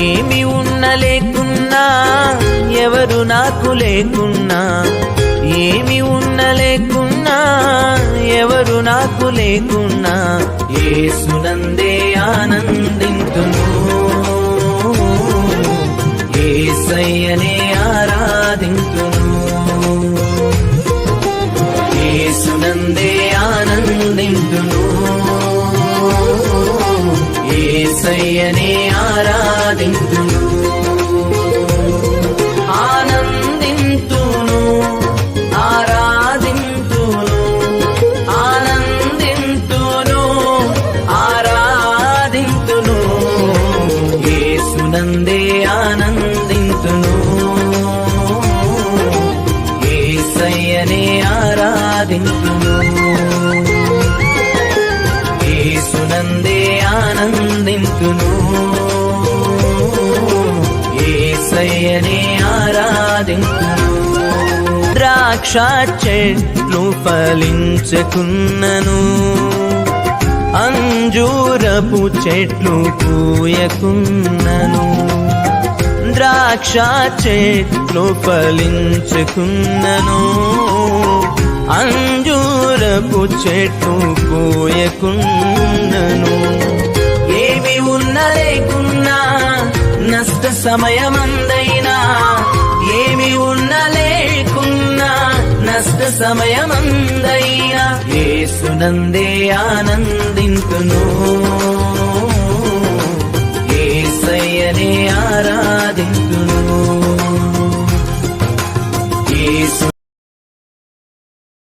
ఏమి ఉన్న లేకున్నా, ఎవరు నాకు లేకున్నా, ఏమి ఉన్న లేకున్నా, ఎవరు నాకు లేకున్నా, యేసునందే ఆనందింతును, యేసయ్యనే ఆరాధింతును, యేసునందే ఆనందింతును, యేసయ్యనే ఆరాధింతును, ఆనందింతును, ఆరాధింతును, ఆనందింతును, ఆరాధింతును, యేసునందే ఆనందింతును, యేసయ్యనే ఆరాధింతును, యేసునందే ఆనందింతును, యేసయ్యనే ఆరాధింతును. ద్రాక్ష చెట్లు ఫలించకున్నను, అంజూరపు చెట్లు పూయకున్నను, ద్రాక్ష చెట్లు ఫలించకున్నను, అంజూరపు చెట్లు పూయకున్నను, ఏమి ఉన్న లేకున్నా, నష్ట సమయమందైనా, ఏమి ఉన్న లేకున్నా, నష్ట సమయమందైనా, యేసునందే ఆనందింతును,